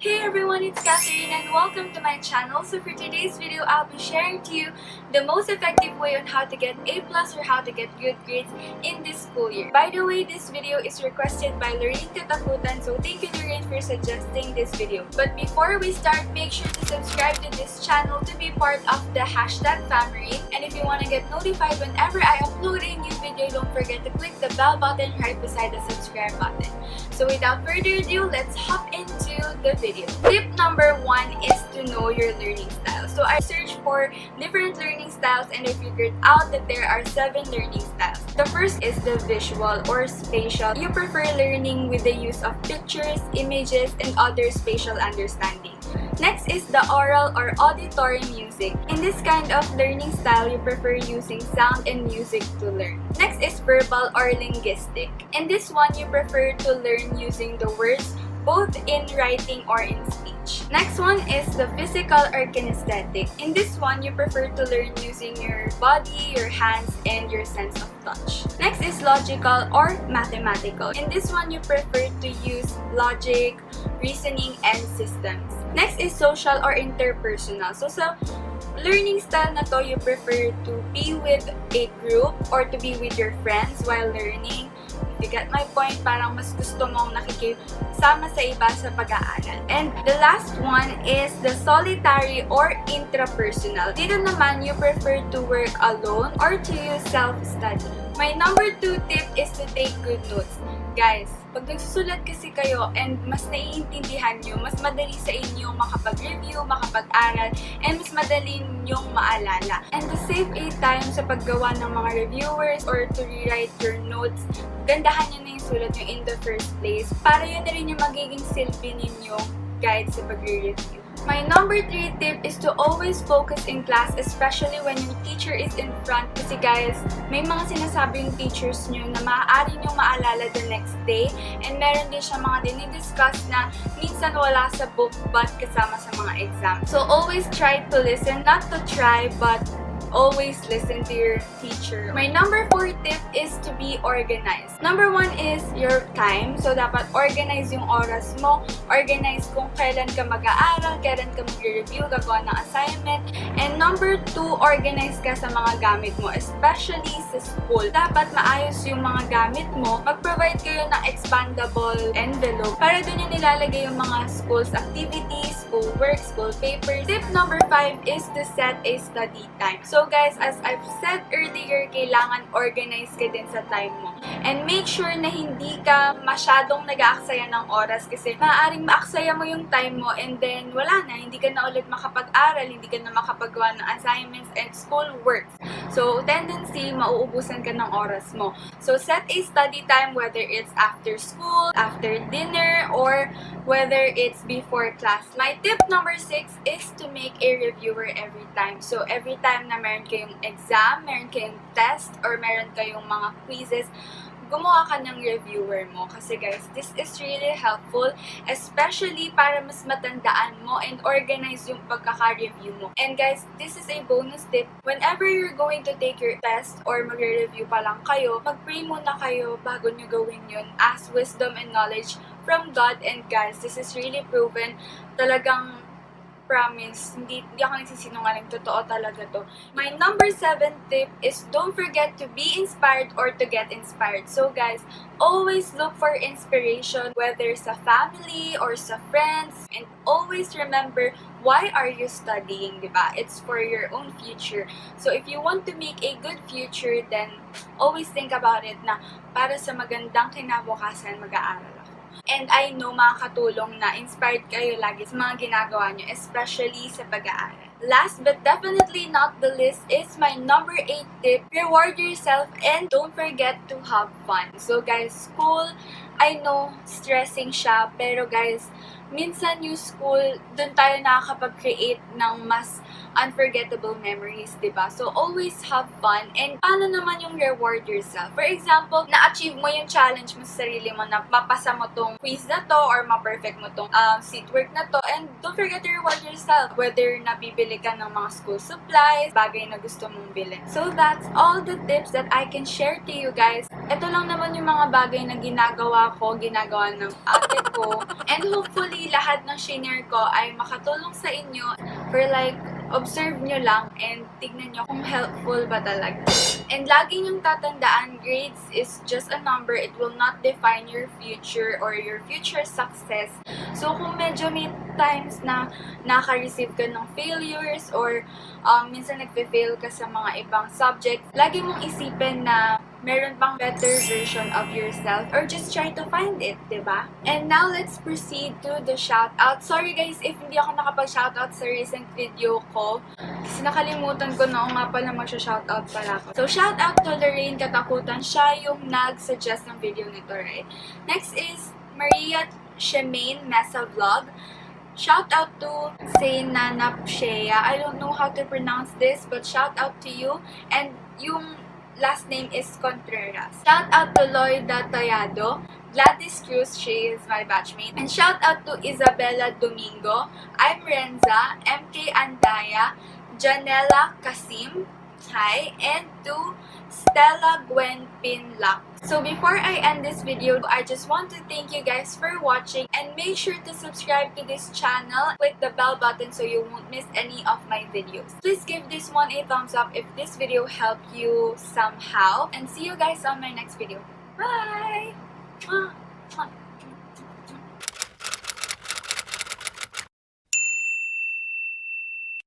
Hey everyone, it's Catherine and welcome to my channel. So for today's video, I'll be sharing to you the most effective way on how to get A+ or how to get good grades in this school year. By the way, this video is requested by Lorraine Katakutan, so thank you Lorraine for suggesting this video. But before we start, make sure to subscribe to this channel to be part of the hashtag family. And if you want to get notified whenever I upload a new video, don't forget to click the bell button right beside the subscribe button. So without further ado, let's hop into the video. Tip number 1 is to know your learning style. So I searched for different learning styles and I figured out that there are 7 learning styles. The first is the visual or spatial. You prefer learning with the use of pictures, images, and other spatial understanding. Next is the oral or auditory music. In this kind of learning style, you prefer using sound and music to learn. Next is verbal or linguistic. In this one, you prefer to learn using the words both in writing or in speech. Next one is the physical or kinesthetic. In this one, you prefer to learn using your body, your hands, and your sense of touch. Next is logical or mathematical. In this one, you prefer to use logic, reasoning, and systems. Next is social or interpersonal. So sa learning style na to, you prefer to be with a group or to be with your friends while learning. If you get my point, parang mas gusto mong nakikisama sa iba sa pag-aaral. And the last one is the solitary or intrapersonal. Dito naman, you prefer to work alone or to use self-study. My number 2 tip is to take good notes. Guys, pag nagsusulat kasi kayo and mas naiintindihan nyo, mas madali sa inyo makapag-review, makapag-aral, and mas madali nyong maalala. And to save a time sa paggawa ng mga reviewers or to rewrite your notes, gandahan nyo na yung sulat nyo in the first place para yun na rin yung magiging silbi ninyong guide sa pag-review. My number 3 tip is to always focus in class, especially when your teacher is in front. Kasi guys, may mga sinasabi yung teachers nyo na maaari nyo maalala the next day. And meron din siya mga dinidiscuss na minsan wala sa book but kasama sa mga exam. So always try to listen, not to try but always listen to your teacher. My number 4 tip is to be organized. Number 1 is your time. So, dapat organize yung oras mo. Organize kung kailan ka mag-aaral, kailan ka mag-review, gagawa ng assignment. And number 2, organize ka sa mga gamit mo, especially sa school. Dapat maayos yung mga gamit mo. Mag-provide kayo ng expandable envelope para doon yung nilalagay yung mga school's activities, school work, school papers. Tip number 5 is to set a study time. So guys, as I've said earlier, kailangan organize ka din sa time mo. And make sure na hindi ka masyadong nag-aaksaya ng oras kasi maaaring maaksaya mo yung time mo and then wala na, hindi ka na ulit makapag-aral, hindi ka na makapagawa ng assignments and school works. So, tendency, mauubusan ka ng oras mo. So, set a study time whether it's after school, after dinner, or whether it's before class. My tip number 6 is to make a reviewer every time. So, every time na meron kayong exam, meron kayong test, or meron kayong mga quizzes, gumawa ka ng reviewer mo. Kasi guys, this is really helpful, especially para mas matandaan mo and organize yung pagkaka-review mo. And guys, this is a bonus tip. Whenever you're going to take your test or magre-review pa lang kayo, mag-pray muna kayo bago nyo gawin yun. Ask wisdom and knowledge from God. And guys, this is really proven. Talagang promise, hindi ako nagsisinungaling, totoo talaga to. My number 7 tip is don't forget to be inspired or to get inspired. So guys, always look for inspiration, whether sa family or sa friends, and always remember why are you studying, diba? It's for your own future. So if you want to make a good future, then always think about it na para sa magandang kinabukasan, mag-aaral ako. And I know makakatulong na inspired kayo lagi sa mga ginagawa nyo, especially sa pag-aaral. Last but definitely not the least is my number 8 tip. Reward yourself and don't forget to have fun. So guys, school, I know, stressing siya, pero guys, minsan yung school, dun tayo nakakapag-create ng mas unforgettable memories, diba? So, always have fun. And paano naman yung reward yourself? For example, na-achieve mo yung challenge mo sa sarili mo na mapasa mo tong quiz na to or ma-perfect mo tong seat work na to. And don't forget to reward yourself. Whether nabibili ka ng mga school supplies, bagay na gusto mong bilhin. So, that's all the tips that I can share to you guys. ito lang naman yung mga bagay na ginagawa ng ate ko. And hopefully, lahat ng shinare ko ay makatulong sa inyo for like, observe nyo lang and tignan nyo kung helpful ba talaga. And lagi nyong tatandaan, grades is just a number. It will not define your future or your future success. So, kung medyo may times na naka-receive ka ng failures or minsan nagpe-fail ka sa mga ibang subjects, lagi mong isipin na meron pang better version of yourself or just try to find it, diba? And now, let's proceed to the shoutout. Sorry guys if hindi ako nakapag-shoutout sa recent video ko. Kasi nakalimutan ko na nga pala mag-shoutout pala ako. So, shoutout to Lorraine Katakutan. Siya yung nag-suggest ng video nito, right? Next is Maria Shemaine Mesa Vlog. Shout out to Sena Napshea. I don't know how to pronounce this, but shout out to you. And yung last name is Contreras. Shout out to Lloyda Tayado, Gladys Cruz, she is my batchmate. And shout out to Isabella Domingo, I'm Renza, MK Andaya, Janela Kasim, hi, and to Stella Gwen Pinlac. So before I end this video, I just want to thank you guys for watching and make sure to subscribe to this channel. Click the bell button so you won't miss any of my videos. Please give this one a thumbs up if this video helped you somehow. And see you guys on my next video. Bye!